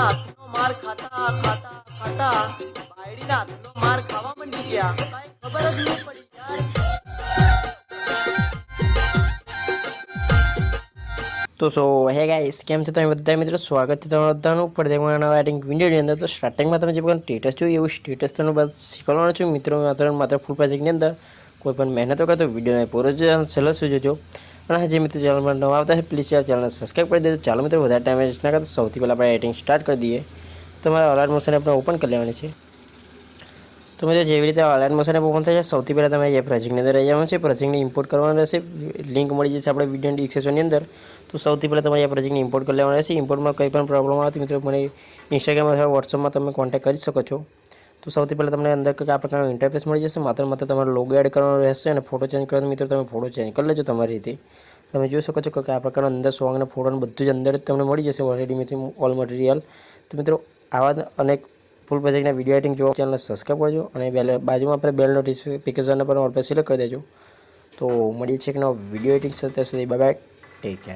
હાથનો માર ખાતા ખાતા ખાતા બાયડીના હાથનો માર ખાવા માંડી ગયા. કાંઈ ખબર જ નહીં પડી યાર. તો હે ગાઈસ, કેમ છો તમે બધા મિત્રો? સ્વાગત છે તમારું બધાનું પડદેમાં નવા એડિંગ વિડીયોની અંદર. તો સ્ટાર્ટિંગમાં તમે જે પણ સ્ટેટસ જોયું એવું સ્ટેટસ તમને બસ શીખવાનું છું મિત્રો. માત્ર ફૂલ પ્રોજેક્ટની અંદર કોઈ પણ મહેનત વગર તો વિડીયોને પૂરો છેલ્લે સુધી જોજો. અને હજી મિત્રો ચેનલમાં નવા આવતા હોય પ્લીઝ યાર ચેનલને સબસ્ક્રાઈબ કરી દેજો. ચાલો મિત્રો વધારે ટાઈમ વેસ્ટ ના કરતા સૌથી પહેલાં આપણે એડિટિંગ સ્ટાર્ટ કરી દઈએ. તમારા અલાર્મ મોશન આપણે ઓપન કરી લેવાની છે. તો મિત્રો જેવી રીતે અલાર્મ મોશન ઓપન થાય છે સૌથી પહેલાં તમે એ પ્રોજેક્ટની અંદર આવી જવાનું છે. પ્રોજેક્ટને ઇમ્પોર્ટ કરવાનું રહેશે. લિંક મળી જશે આપણે વિડીયોની ડિસ્ક્રિપ્શનની અંદર. તો સૌથી પહેલાં તમારે આ પ્રોજેક્ટને ઇમ્પોર્ટ કરી લેવાનું રહેશે. ઇમ્પોર્ટમાં કંઈ પણ પ્રોબ્લેમ આવતી મિત્રો મને ઇન્સ્ટાગ્રામ અથવા વોટ્સઅપમાં તમે કોન્ટેક્ટ કરી શકો છો. તો સૌથી પહેલાં તમને અંદર કંઈક આ પ્રકારનો ઇન્ટરફેસ મળી જશે. માત્ર તમારે લોગો એડ કરવાનો રહેશે અને ફોટો ચેન્જ કરવાનો મિત્રો તમે ફોટો ચેન્જ કરી લેજો તમારી રીતે. તમે જોઈ શકો છો કે આ પ્રકારનો અંદર સોંગ અને ફોટોને બધું જ અંદર જ તમને મળી જશે ઓલરેડી મિત્રો ઓલ મટીરિયલ. તો મિત્રો આવા અનેક ફૂલ પ્રોજેક્ટના વિડીયો એડિટિંગ જોવા ચેનલને સબસ્ક્રાઈબ કરજો અને બાજુમાં આપણે બેલ નોટિફિકેશનને પણ ઓલ પર સિલેક્ટ કરી દેજો. તો મળીએ છીએ એક નવો વિડીયો એડિટિંગ સાથે. ત્યાં સુધી બાય બાય, ટેક કેર.